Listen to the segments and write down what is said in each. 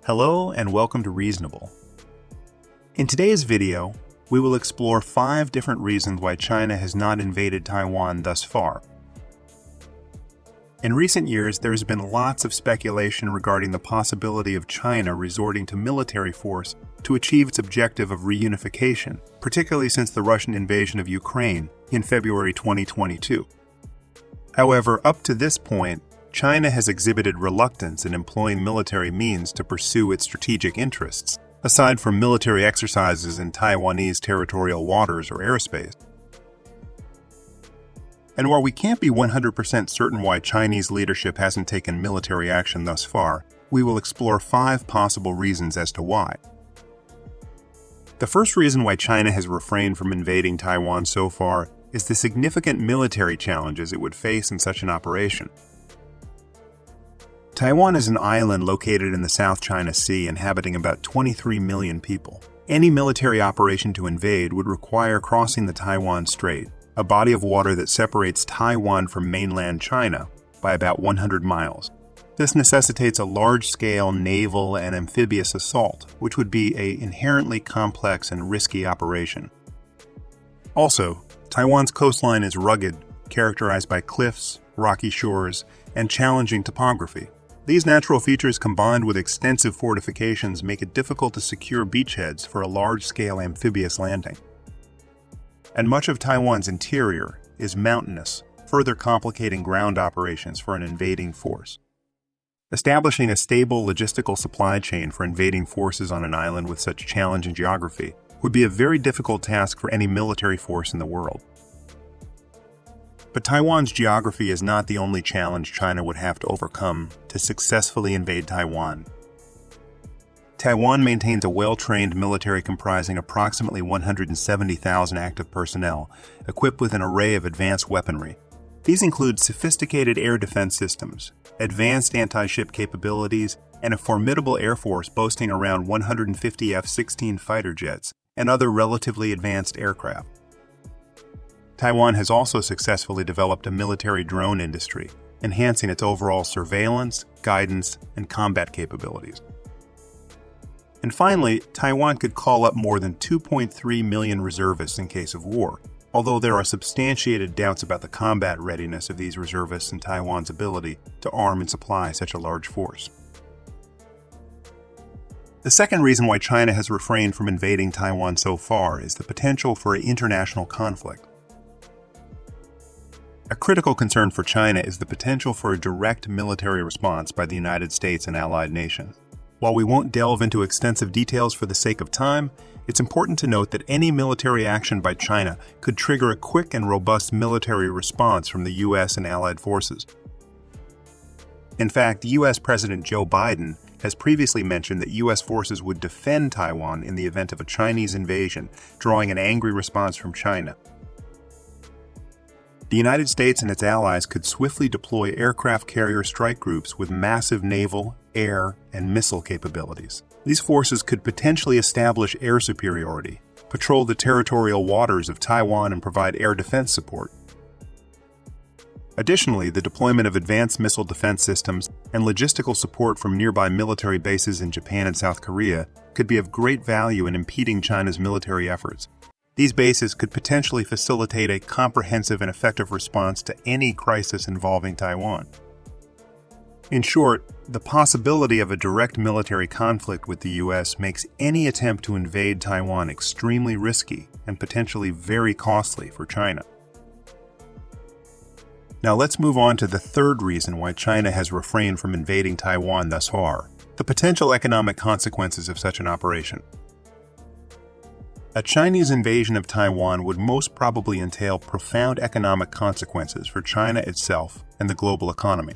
Hello and welcome to Reasonable. In today's video, we will explore 5 different reasons why China has not invaded Taiwan thus far. In recent years, there has been lots of speculation regarding the possibility of China resorting to military force to achieve its objective of reunification, particularly since the Russian invasion of Ukraine in February 2022. However, up to this point, China has exhibited reluctance in employing military means to pursue its strategic interests, aside from military exercises in Taiwanese territorial waters or airspace. And while we can't be 100% certain why Chinese leadership hasn't taken military action thus far, we will explore 5 possible reasons as to why. The first reason why China has refrained from invading Taiwan so far is the significant military challenges it would face in such an operation. Taiwan is an island located in the South China Sea, inhabiting about 23 million people. Any military operation to invade would require crossing the Taiwan Strait, a body of water that separates Taiwan from mainland China by about 100 miles. This necessitates a large-scale naval and amphibious assault, which would be an inherently complex and risky operation. Also, Taiwan's coastline is rugged, characterized by cliffs, rocky shores, and challenging topography. These natural features combined with extensive fortifications make it difficult to secure beachheads for a large-scale amphibious landing. And much of Taiwan's interior is mountainous, further complicating ground operations for an invading force. Establishing a stable logistical supply chain for invading forces on an island with such challenging geography would be a very difficult task for any military force in the world. But Taiwan's geography is not the only challenge China would have to overcome to successfully invade Taiwan. Taiwan maintains a well-trained military comprising approximately 170,000 active personnel, equipped with an array of advanced weaponry. These include sophisticated air defense systems, advanced anti-ship capabilities, and a formidable air force boasting around 150 F-16 fighter jets and other relatively advanced aircraft. Taiwan has also successfully developed a military drone industry, enhancing its overall surveillance, guidance, and combat capabilities. And finally, Taiwan could call up more than 2.3 million reservists in case of war, although there are substantiated doubts about the combat readiness of these reservists and Taiwan's ability to arm and supply such a large force. The second reason why China has refrained from invading Taiwan so far is the potential for an international conflict. A critical concern for China is the potential for a direct military response by the United States and allied nations. While we won't delve into extensive details for the sake of time, it's important to note that any military action by China could trigger a quick and robust military response from the U.S. and allied forces. In fact, U.S. President Joe Biden has previously mentioned that U.S. forces would defend Taiwan in the event of a Chinese invasion, drawing an angry response from China. The United States and its allies could swiftly deploy aircraft carrier strike groups with massive naval, air, and missile capabilities. These forces could potentially establish air superiority, patrol the territorial waters of Taiwan, and provide air defense support. Additionally, the deployment of advanced missile defense systems and logistical support from nearby military bases in Japan and South Korea could be of great value in impeding China's military efforts. These bases could potentially facilitate a comprehensive and effective response to any crisis involving Taiwan. In short, the possibility of a direct military conflict with the U.S. makes any attempt to invade Taiwan extremely risky and potentially very costly for China. Now let's move on to the third reason why China has refrained from invading Taiwan thus far: the potential economic consequences of such an operation. A Chinese invasion of Taiwan would most probably entail profound economic consequences for China itself and the global economy.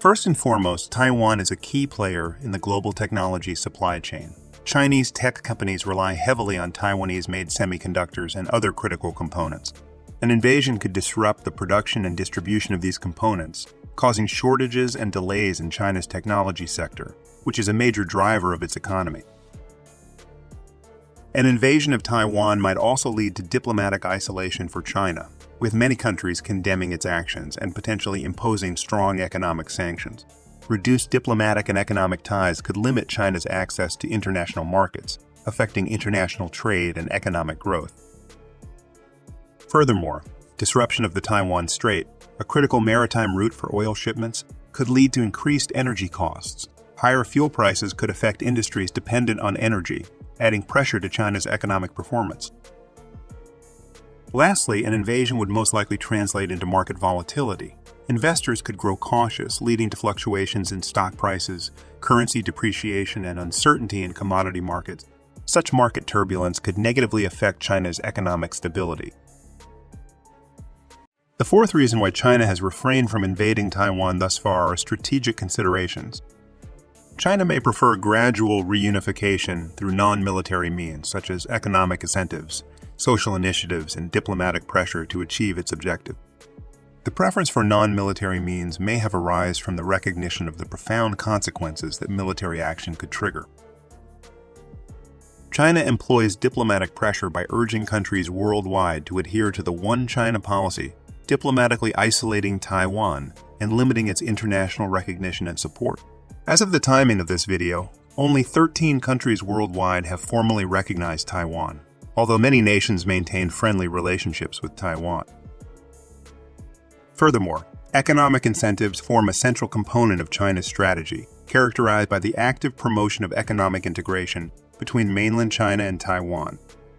First and foremost, Taiwan is a key player in the global technology supply chain. Chinese tech companies rely heavily on Taiwanese-made semiconductors and other critical components. An invasion could disrupt the production and distribution of these components, causing shortages and delays in China's technology sector, which is a major driver of its economy. An invasion of Taiwan might also lead to diplomatic isolation for China, with many countries condemning its actions and potentially imposing strong economic sanctions. reduced diplomatic and economic ties could limit China's access to international markets, affecting international trade and economic growth. Furthermore, disruption of the Taiwan Strait, a critical maritime route for oil shipments, could lead to increased energy costs. Higher fuel prices could affect industries dependent on energy, adding pressure to China's economic performance. Lastly, an invasion would most likely translate into market volatility. Investors could grow cautious, leading to fluctuations in stock prices, currency depreciation, and uncertainty in commodity markets. Such market turbulence could negatively affect China's economic stability. The fourth reason why China has refrained from invading Taiwan thus far are strategic considerations. China may prefer gradual reunification through non-military means, such as economic incentives, social initiatives, and diplomatic pressure to achieve its objective. The preference for non-military means may have arisen from the recognition of the profound consequences that military action could trigger. China employs diplomatic pressure by urging countries worldwide to adhere to the One China policy, diplomatically isolating Taiwan and limiting its international recognition and support. As of the timing of this video, only 13 countries worldwide have formally recognized Taiwan, although many nations maintain friendly relationships with Taiwan. Furthermore, economic incentives form a central component of China's strategy, characterized by the active promotion of economic integration between mainland China and Taiwan.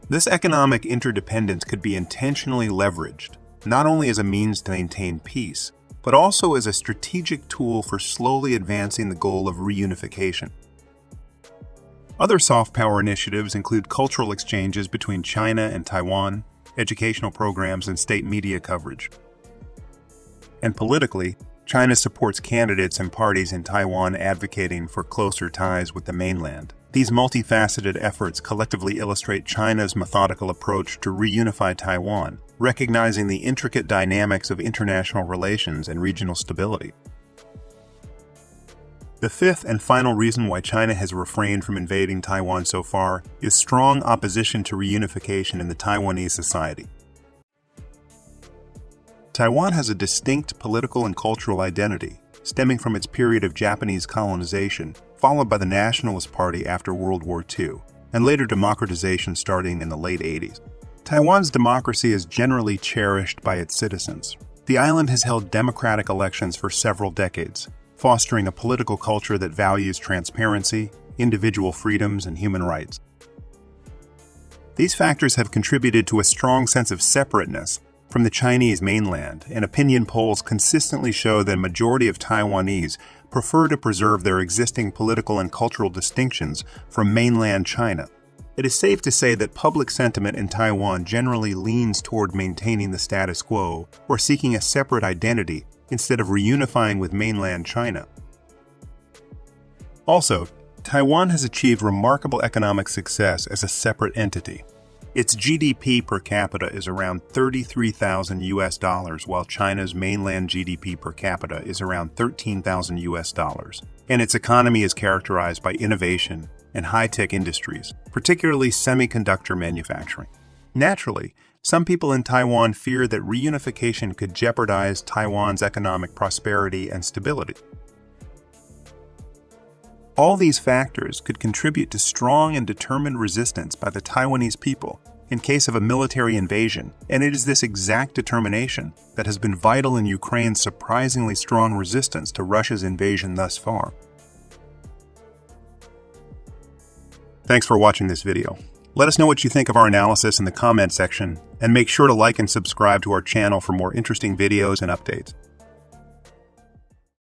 This economic interdependence could be intentionally leveraged, not only as a means to maintain peace, but also as a strategic tool for slowly advancing the goal of reunification. Other soft power initiatives include cultural exchanges between China and Taiwan, educational programs, and state media coverage. And politically, China supports candidates and parties in Taiwan advocating for closer ties with the mainland. These multifaceted efforts collectively illustrate China's methodical approach to reunify Taiwan, recognizing the intricate dynamics of international relations and regional stability. The fifth and final reason why China has refrained from invading Taiwan so far is strong opposition to reunification in the Taiwanese society. Taiwan has a distinct political and cultural identity, stemming from its period of Japanese colonization, followed by the Nationalist Party after World War II, and later democratization starting in the late 80s. Taiwan's democracy is generally cherished by its citizens. The island has held democratic elections for several decades, fostering a political culture that values transparency, individual freedoms, and human rights. These factors have contributed to a strong sense of separateness from the Chinese mainland, and opinion polls consistently show that a majority of Taiwanese prefer to preserve their existing political and cultural distinctions from mainland China. It is safe to say that public sentiment in Taiwan generally leans toward maintaining the status quo or seeking a separate identity instead of reunifying with mainland China. Also, Taiwan has achieved remarkable economic success as a separate entity. Its GDP per capita is around $33,000 while China's mainland GDP per capita is around $13,000, and its economy is characterized by innovation and high-tech industries, particularly semiconductor manufacturing. Naturally, some people in Taiwan fear that reunification could jeopardize Taiwan's economic prosperity and stability. All these factors could contribute to strong and determined resistance by the Taiwanese people in case of a military invasion, and it is this exact determination that has been vital in Ukraine's surprisingly strong resistance to Russia's invasion thus far. Thanks for watching this video. Let us know what you think of our analysis in the comment section, and make sure to like and subscribe to our channel for more interesting videos and updates.